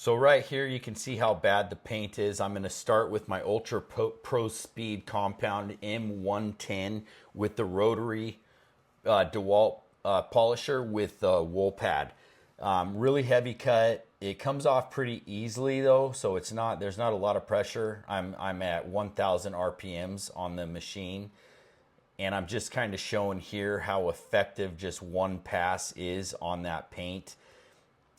So right here you can see how bad the paint is. I'm going to start with my Ultra Pro Speed Compound M110 with the rotary DeWalt polisher with the wool pad. Really heavy cut. It comes off pretty easily though, so there's not a lot of pressure. I'm at 1,000 RPMs on the machine, and I'm just kind of showing here how effective just one pass is on that paint.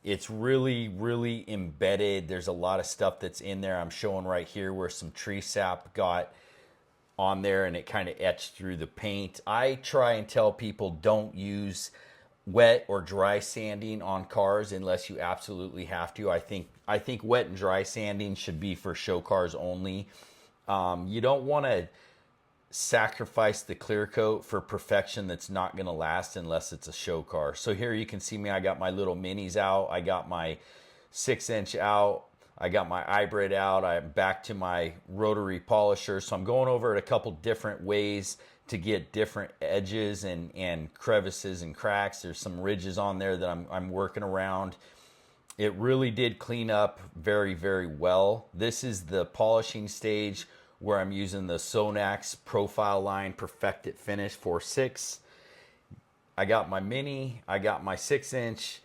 It's really, really embedded. There's a lot of stuff that's in there. I'm showing right here where some tree sap got on there and it kind of etched through the paint. I try and tell people don't use wet or dry sanding on cars unless you absolutely have to. I think wet and dry sanding should be for show cars only. You don't want to sacrifice the clear coat for perfection that's not going to last unless it's a show car. So here you can see me, I got my little minis out, I got my 6-inch out, I got my hybrid out, I'm back to my rotary polisher. So I'm going over it a couple different ways to get different edges and crevices and cracks. There's some ridges on there that I'm working around. It really did clean up very, very well. This is the polishing stage where I'm using the Sonax Profile Line Perfected Finish 4.6. I got my mini, I got my 6-inch,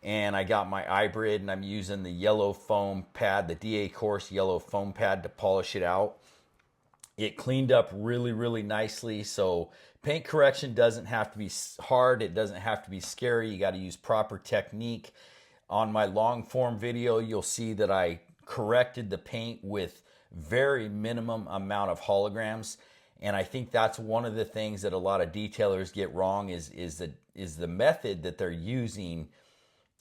and I got my hybrid, and I'm using the yellow foam pad, the DA Course yellow foam pad to polish it out. It cleaned up really, really nicely. So paint correction doesn't have to be hard. It doesn't have to be scary. You got to use proper technique. On my long form video, you'll see that I corrected the paint with very minimum amount of holograms, and I think that's one of the things that a lot of detailers get wrong is the method that they're using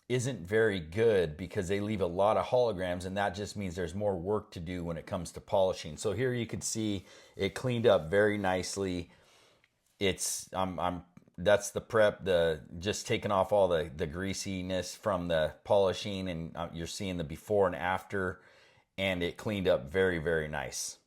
isn't very good because they leave a lot of holograms, and that just means there's more work to do when it comes to polishing. So here you can see it cleaned up very nicely. It's that's the prep, just taking off all the greasiness from the polishing, and you're seeing the before and after, and it cleaned up very, very nice.